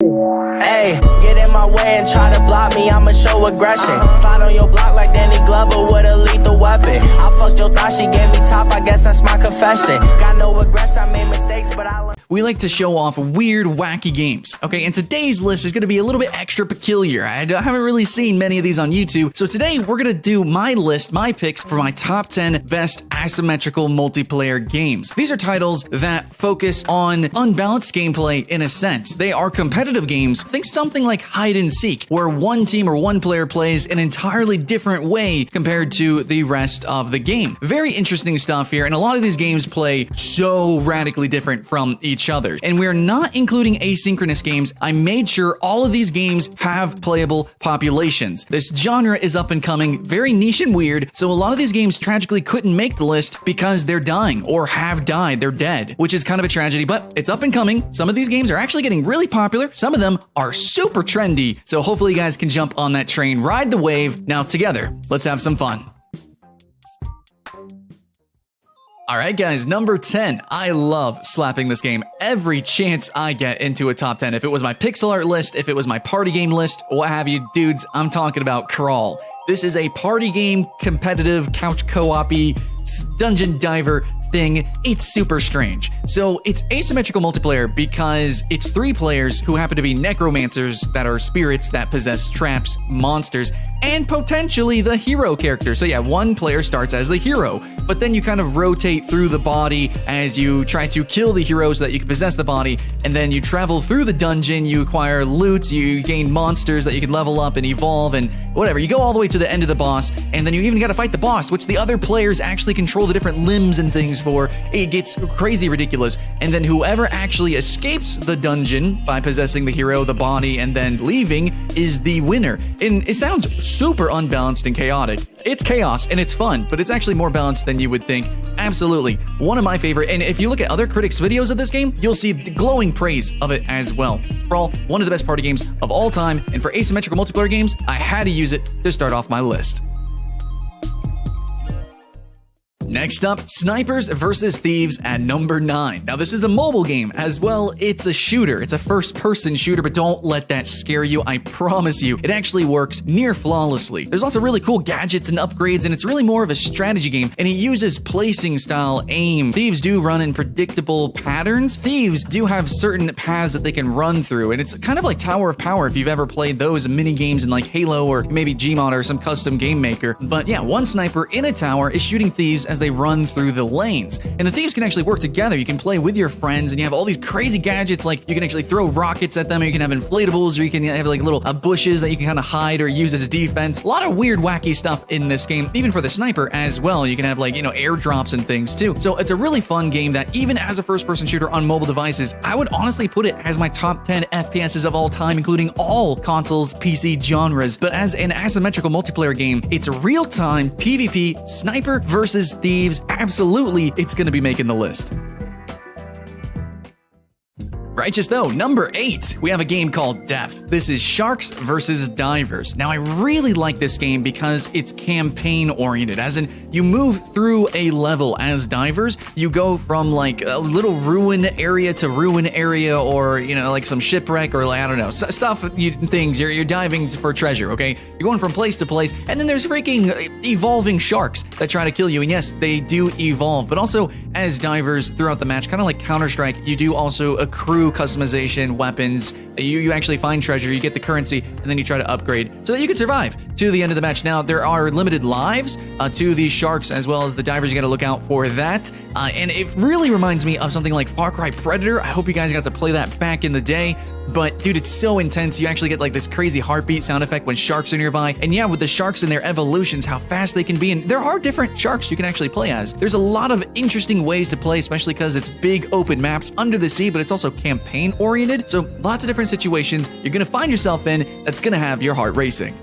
Hey, get in my way and try to block me, I'ma show aggression. Slide on your block like Danny Glover with a lethal weapon. I fucked your thought, she gave me top, I guess that's my confession. Got no regrets, I made mistakes, but I learned. We like to show off weird, wacky games. Okay, and today's list is going to be a little bit extra peculiar. I haven't really seen many of these on YouTube. So today we're going to do my list, my picks for my top 10 best asymmetrical multiplayer games. These are titles that focus on unbalanced gameplay in a sense. They are competitive games. Think something like hide and seek, where one team or one player plays an entirely different way compared to the rest of the game. Very interesting stuff here, and a lot of these games play so radically different from each other. And we're not including asynchronous games. I made sure all of these games have playable populations. This genre is up and coming, very niche and weird, so a lot of these games tragically couldn't make the list because they're dying or have died, they're dead, which is kind of a tragedy, but it's up and coming. Some of these games are actually getting really popular. Some of them are super trendy, so hopefully you guys can jump on that train, ride the wave. Now together, let's have some fun. Alright guys, number 10. I love slapping this game every chance I get into a top 10. If it was my pixel art list, if it was my party game list, what have you, dudes, I'm talking about Crawl. This is a party game, competitive, couch co-op-y, dungeon diver thing. It's super strange. So it's asymmetrical multiplayer because it's 3 players who happen to be necromancers that are spirits that possess traps, monsters, and potentially the hero character. So yeah, one player starts as the hero, but then you kind of rotate through the body as you try to kill the hero so that you can possess the body, and then you travel through the dungeon, you acquire loot, you gain monsters that you can level up and evolve and whatever. You go all the way to the end of the boss, and then you even gotta fight the boss, which the other players actually control the different limbs and things for. It gets crazy ridiculous, and then whoever actually escapes the dungeon by possessing the hero, the body, and then leaving is the winner. And it sounds super unbalanced and chaotic. It's chaos and it's fun, but it's actually more balanced than you would think. Absolutely. One of my favorite, and if you look at other critics' videos of this game, you'll see the glowing praise of it as well. For all, one of the best party games of all time, and for asymmetrical multiplayer games, I had to use it to start off my list. Next up, Snipers vs. Thieves at number 9. Now, this is a mobile game as well. It's a shooter. It's a first-person shooter, but don't let that scare you. I promise you, it actually works near flawlessly. There's also really cool gadgets and upgrades, and it's really more of a strategy game, and it uses placing-style aim. Thieves do run in predictable patterns. Thieves do have certain paths that they can run through, and it's kind of like Tower of Power if you've ever played those mini games in like Halo or maybe Gmod or some custom game maker. But yeah, one sniper in a tower is shooting thieves as they run through the lanes, and the thieves can actually work together. You can play with your friends, and you have all these crazy gadgets, like you can actually throw rockets at them, or you can have inflatables, or you can have like little bushes that you can kind of hide or use as defense. A lot of weird, wacky stuff in this game, even for the sniper as well. You can have like, airdrops and things too. So it's a really fun game that even as a first-person shooter on mobile devices, I would honestly put it as my top 10 FPSs of all time, including all consoles, PC genres. But as an asymmetrical multiplayer game, it's real-time PvP, sniper versus thieves. Absolutely, it's going to be making the list. Righteous though, number 8, we have a game called Death. This is sharks versus divers. Now, I really like this game because it's campaign oriented, as in you move through a level as divers. You go from like a little ruin area to ruin area, or like some shipwreck, or like, I don't know, things. You're diving for treasure, okay? You're going from place to place, and then there's freaking evolving sharks that try to kill you. And yes, they do evolve, but also as divers throughout the match, kind of like Counter-Strike, you do also accrue customization, weapons. You actually find treasure, you get the currency, and then you try to upgrade so that you can survive to the end of the match. Now, there are limited lives to these sharks as well as the divers. You got to look out for that. And it really reminds me of something like Far Cry Predator. I hope you guys got to play that back in the day. But dude, it's so intense. You actually get like this crazy heartbeat sound effect when sharks are nearby. And yeah, with the sharks and their evolutions, how fast they can be. And there are different sharks you can actually play as. There's a lot of interesting ways to play, especially because it's big open maps under the sea, but it's also campaign oriented. So lots of different situations you're going to find yourself in that's going to have your heart racing.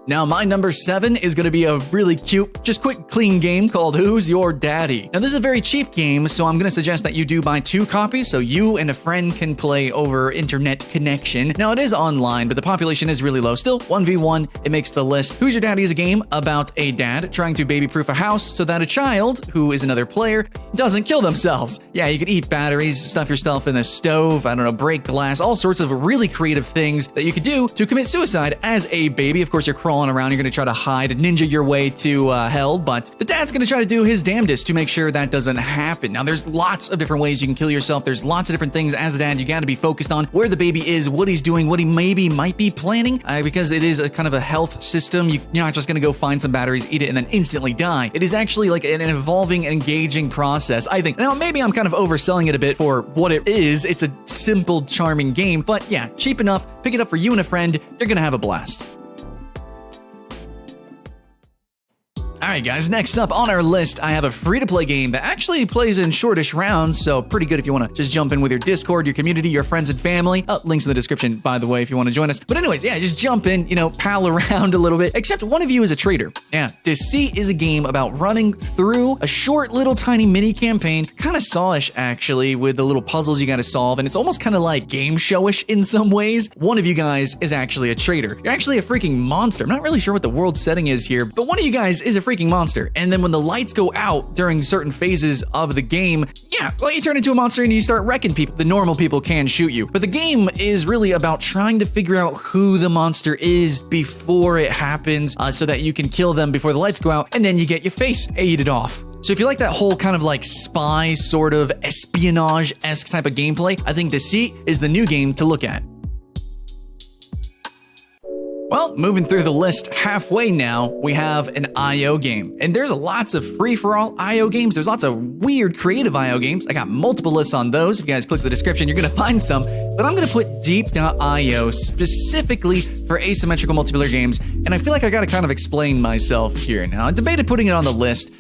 Now, my number 7 is going to be a really cute, just quick, clean game called Who's Your Daddy? Now, this is a very cheap game, so I'm going to suggest that you do buy 2 copies so you and a friend can play over internet connection. Now, it is online, but the population is really low. Still, 1v1, it makes the list. Who's Your Daddy is a game about a dad trying to baby-proof a house so that a child, who is another player, doesn't kill themselves. Yeah, you could eat batteries, stuff yourself in the stove, I don't know, break glass, all sorts of really creative things that you could do to commit suicide as a baby. Of course, you're crawling around, you're gonna try to hide, ninja your way to hell, but the dad's gonna try to do his damnedest to make sure that doesn't happen. Now, there's lots of different ways you can kill yourself. There's lots of different things as a dad you gotta be focused on, where the baby is, what he's doing, what he might be planning, because it is a kind of a health system. You're not just gonna go find some batteries, eat it, and then instantly die. It is actually like an evolving, engaging process, I think. Now, maybe I'm kind of overselling it a bit for what it is. It's a simple, charming game, but yeah, cheap enough. Pick it up for you and a friend. You're gonna have a blast. Alright guys, next up on our list, I have a free-to-play game that actually plays in shortish rounds, so pretty good if you want to just jump in with your Discord, your community, your friends and family. Links in the description, by the way, if you want to join us. But anyways, yeah, just jump in, pal around a little bit, except one of you is a traitor. Yeah, Deceit is a game about running through a short little tiny mini campaign, kind of sawish actually, with the little puzzles you gotta solve, and it's almost kind of like game showish in some ways. One of you guys is actually a traitor. You're actually a freaking monster. I'm not really sure what the world setting is here, but one of you guys is a freaking monster. And then when the lights go out during certain phases of the game, yeah, well, you turn into a monster and you start wrecking people. The normal people can shoot you. But the game is really about trying to figure out who the monster is before it happens, so that you can kill them before the lights go out, and then you get your face aided off. So if you like that whole kind of like spy, sort of espionage-esque type of gameplay, I think Deceit is the new game to look at. Well, moving through the list halfway now, we have an IO game. And there's lots of free-for-all IO games. There's lots of weird creative IO games. I got multiple lists on those. If you guys click the description, you're gonna find some. But I'm gonna put Deep.io specifically for asymmetrical multiplayer games. And I feel like I gotta kind of explain myself here. Now, I debated putting it on the list,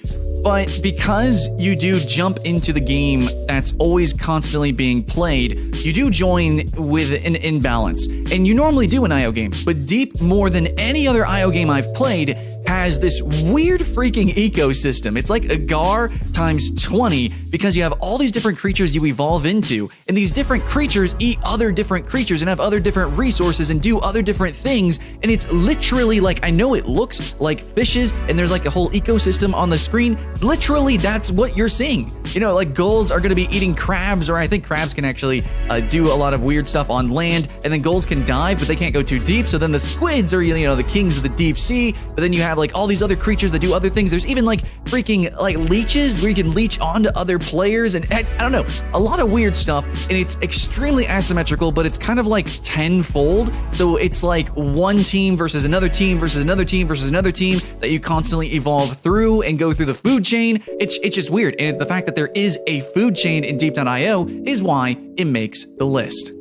but because you do jump into the game that's always constantly being played, you do join with an imbalance. And you normally do in IO games, but Deep, more than any other IO game I've played, has this weird freaking ecosystem. It's like Agar times 20, because you have all these different creatures you evolve into, and these different creatures eat other different creatures and have other different resources and do other different things, and it's literally like, I know it looks like fishes and there's like a whole ecosystem on the screen. Literally, that's what you're seeing. Like gulls are gonna be eating crabs, or I think crabs can actually do a lot of weird stuff on land, and then gulls can dive, but they can't go too deep, so then the squids are, the kings of the deep sea, but then you have like all these other creatures that do other things. There's even like freaking like leeches where you can leech onto other players, and I don't know, a lot of weird stuff, and it's extremely asymmetrical, but it's kind of like tenfold. So it's like one team versus another team versus another team versus another team that you constantly evolve through and go through the food chain. It's just weird, and the fact that there is a food chain in Deep.io is why it makes the list.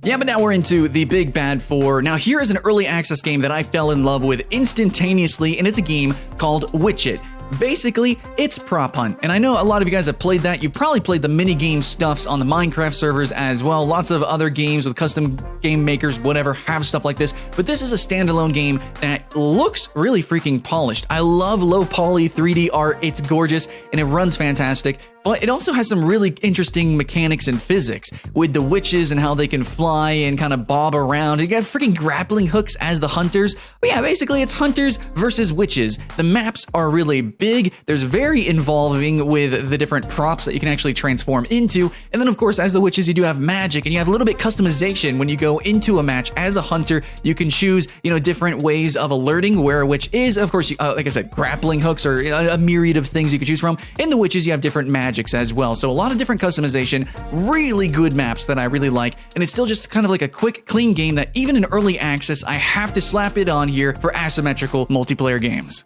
Yeah, but now we're into the big bad 4. Now here is an early access game that I fell in love with instantaneously, and it's a game called Witch It. Basically, it's Prop Hunt, and I know a lot of you guys have played that. You've probably played the mini-game stuffs on the Minecraft servers as well. Lots of other games with custom game makers, whatever, have stuff like this, but this is a standalone game that looks really freaking polished. I love low poly 3D art. It's gorgeous, and it runs fantastic. But it also has some really interesting mechanics and physics with the witches and how they can fly and kind of bob around. You got freaking grappling hooks as the hunters. But yeah, basically it's hunters versus witches. The maps are really big. There's very involving with the different props that you can actually transform into. And then of course, as the witches, you do have magic, and you have a little bit customization when you go into a match. As a hunter, you can choose, different ways of alerting where a witch is. Of course, like I said, grappling hooks or a myriad of things you can choose from. In the witches, you have different magics as well. So a lot of different customization, really good maps that I really like, and it's still just kind of like a quick, clean game that even in early access, I have to slap it on here for asymmetrical multiplayer games.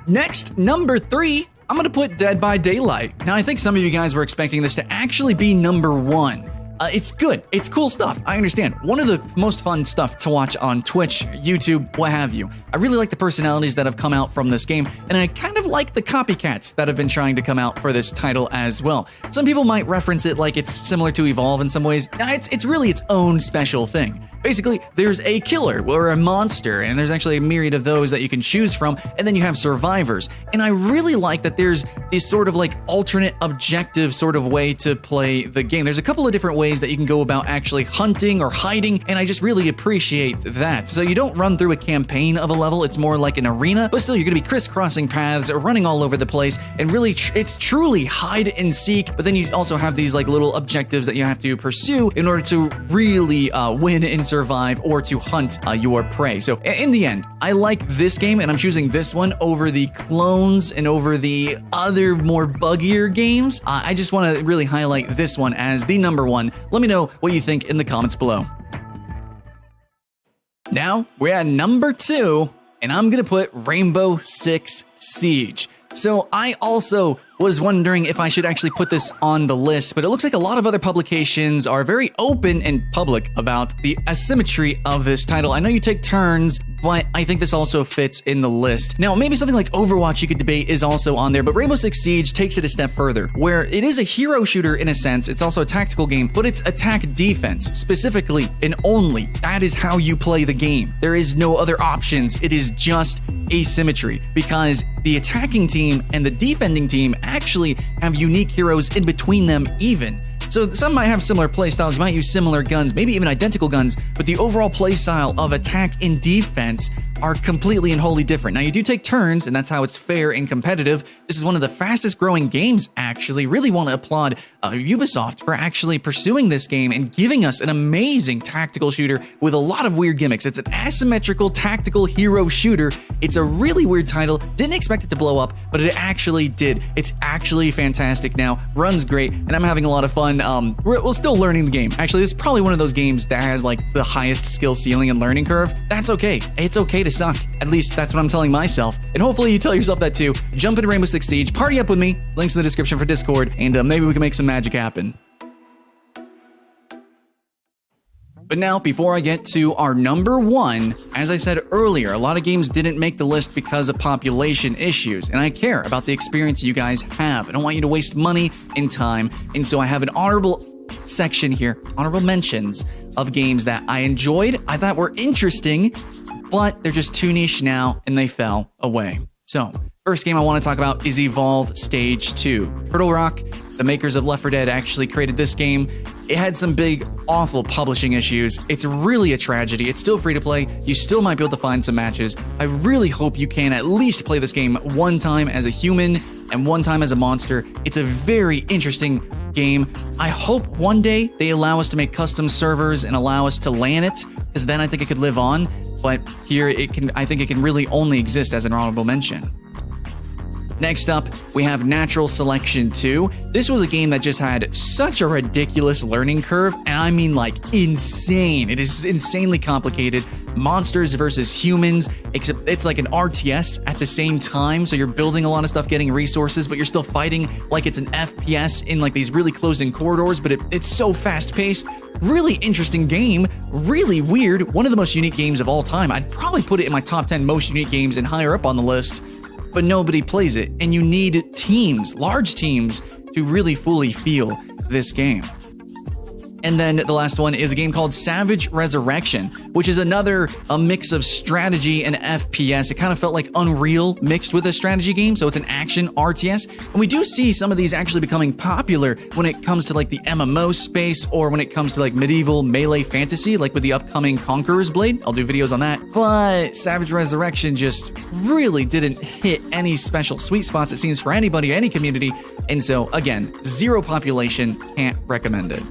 Next, number 3, I'm gonna put Dead by Daylight. Now, I think some of you guys were expecting this to actually be number 1. It's good. It's cool stuff. I understand. One of the most fun stuff to watch on Twitch, YouTube, what have you. I really like the personalities that have come out from this game, and I kind of like the copycats that have been trying to come out for this title as well. Some people might reference it like it's similar to Evolve in some ways. Nah, it's really its own special thing. Basically, there's a killer or a monster, and there's actually a myriad of those that you can choose from, and then you have survivors. And I really like that there's this sort of like alternate objective sort of way to play the game. There's a couple of different ways that you can go about actually hunting or hiding, and I just really appreciate that. So you don't run through a campaign of a level, it's more like an arena, but still you're gonna be crisscrossing paths, running all over the place, and really it's truly hide and seek, but then you also have these like little objectives that you have to pursue in order to really win and survive or to hunt your prey. So in the end, I like this game, and I'm choosing this one over the clones and over the other more buggier games. I just want to really highlight this one as the number one. Let me know what you think in the comments below. Now we're at number 2, and I'm gonna put Rainbow Six Siege. So I also was wondering if I should actually put this on the list, but it looks like a lot of other publications are very open and public about the asymmetry of this title. I know you take turns, but I think this also fits in the list. Now, maybe something like Overwatch you could debate is also on there, but Rainbow Six Siege takes it a step further, where it is a hero shooter in a sense. It's also a tactical game, but it's attack defense, specifically and only. That is how you play the game. There is no other options. It is just asymmetry, because the attacking team and the defending team actually have unique heroes in between them even. So some might have similar playstyles, you might use similar guns, maybe even identical guns, but the overall playstyle of attack and defense are completely and wholly different. Now you do take turns, and that's how it's fair and competitive. This is one of the fastest growing games, actually. Really want to applaud Ubisoft for actually pursuing this game and giving us an amazing tactical shooter with a lot of weird gimmicks. It's an asymmetrical tactical hero shooter. It's a really weird title. Didn't expect it to blow up, but it actually did. It's actually fantastic now, runs great, and I'm having a lot of fun. We're still learning the game. Actually, this is probably one of those games that has like the highest skill ceiling and learning curve. That's okay. It's okay to suck. At least that's what I'm telling myself. And hopefully you tell yourself that too. Jump into Rainbow Six Siege, party up with me. Links in the description for Discord, and maybe we can make some magic happen. But now, before I get to our number 1, as I said earlier, a lot of games didn't make the list because of population issues, and I care about the experience you guys have. I don't want you to waste money and time, and so I have an honorable section here, honorable mentions of games that I enjoyed, I thought were interesting, but they're just too niche now, and they fell away. So, first game I want to talk about is Evolve Stage 2. Turtle Rock, the makers of Left 4 Dead, actually created this game. It had some big, awful publishing issues. It's really a tragedy. It's still free to play. You still might be able to find some matches. I really hope you can at least play this game one time as a human and one time as a monster. It's a very interesting game. I hope one day they allow us to make custom servers and allow us to LAN it, because then I think it could live on. But here I think it can really only exist as an honorable mention. Next up, we have Natural Selection 2. This was a game that just had such a ridiculous learning curve, and I mean like insane. It is insanely complicated. Monsters versus humans, except it's like an RTS at the same time, so you're building a lot of stuff, getting resources, but you're still fighting like it's an FPS in like these really closed-in corridors, but it's so fast-paced. Really interesting game, really weird, one of the most unique games of all time. I'd probably put it in my top 10 most unique games and higher up on the list. But nobody plays it, and you need teams, large teams, to really fully feel this game. And then the last one is a game called Savage Resurrection, which is another mix of strategy and FPS. It kind of felt like Unreal mixed with a strategy game, so it's an action RTS. And we do see some of these actually becoming popular when it comes to like the MMO space, or when it comes to like medieval melee fantasy, like with the upcoming Conqueror's Blade. I'll do videos on that. But Savage Resurrection just really didn't hit any special sweet spots, it seems, for anybody, any community. And so, again, zero population, can't recommend it.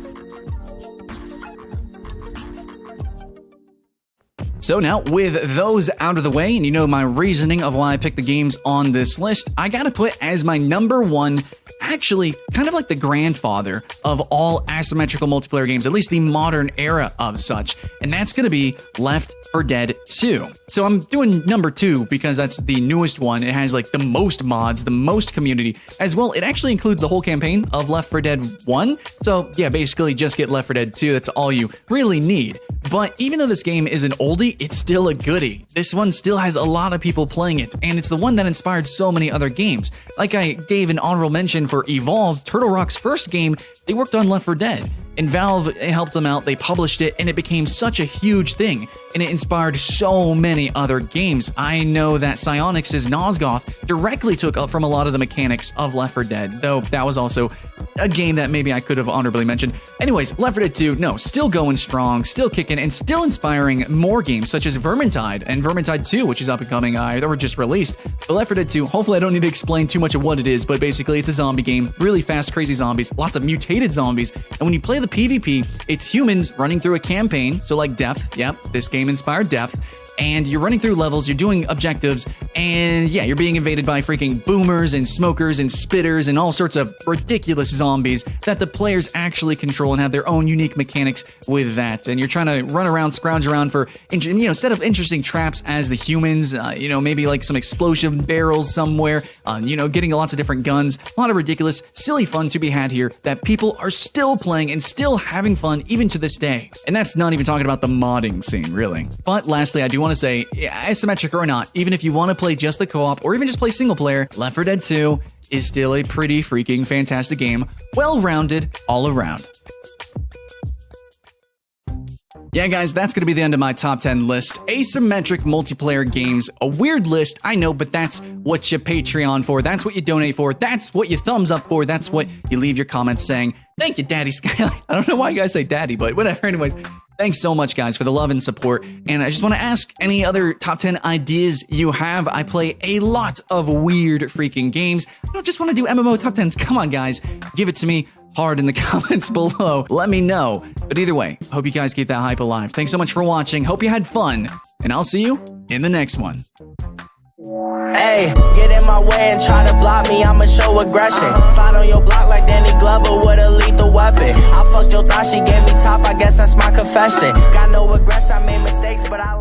So now, with those out of the way, and you know my reasoning of why I picked the games on this list, I gotta put as my number one, actually, kind of like the grandfather of all asymmetrical multiplayer games, at least the modern era of such, and that's gonna be Left 4 Dead 2. So I'm doing number 2 because that's the newest one. It has like the most mods, the most community, as well. It actually includes the whole campaign of Left 4 Dead 1. So yeah, basically just get Left 4 Dead 2. That's all you really need. But even though this game is an oldie, it's still a goodie. This one still has a lot of people playing it, and it's the one that inspired so many other games. Like I gave an honorable mention for Evolve, Turtle Rock's first game, they worked on Left 4 Dead. And Valve helped them out, they published it, and it became such a huge thing, and it inspired so many other games. I know that Psyonix's Nosgoth directly took up from a lot of the mechanics of Left 4 Dead, though that was also a game that maybe I could have honorably mentioned. Anyways, Left 4 Dead 2, no, still going strong, still kicking, and still inspiring more games such as Vermintide and Vermintide 2, which is up and coming, or just released. But Left 4 Dead 2, hopefully I don't need to explain too much of what it is, but basically it's a zombie game, really fast, crazy zombies, lots of mutated zombies, and when you play the PvP, it's humans running through a campaign, so like Depth, yep, this game inspired Depth, and you're running through levels, you're doing objectives, and yeah, you're being invaded by freaking boomers and smokers and spitters and all sorts of ridiculous zombies that the players actually control and have their own unique mechanics with that. And you're trying to run around, scrounge around for, set up interesting traps as the humans, maybe like some explosion barrels somewhere, getting lots of different guns, a lot of ridiculous, silly fun to be had here that people are still playing and still having fun even to this day. And that's not even talking about the modding scene, really. But lastly, I do want to say, asymmetric or not, even if you want to play just the co-op or even just play single player, Left 4 Dead 2 is still a pretty freaking fantastic game, well-rounded all around. Yeah, guys, that's going to be the end of my top 10 list. Asymmetric multiplayer games. A weird list, I know, but that's what you Patreon for. That's what you donate for. That's what you thumbs up for. That's what you leave your comments saying. Thank you, Daddy Sky. I don't know why you guys say daddy, but whatever. Anyways, thanks so much, guys, for the love and support. And I just want to ask any other top 10 ideas you have. I play a lot of weird freaking games. I don't just want to do MMO top 10s. Come on, guys. Give it to me hard in the comments below. Let me know. But either way, hope you guys keep that hype alive. Thanks so much for watching. Hope you had fun. And I'll see you in the next one. Hey, get in my way and try to block me, I'ma show aggression. Slide on your block like Danny Glover with a lethal weapon. I fucked your thought, she gave me top, I guess that's my confession. Got no regrets, I made mistakes, but I learned.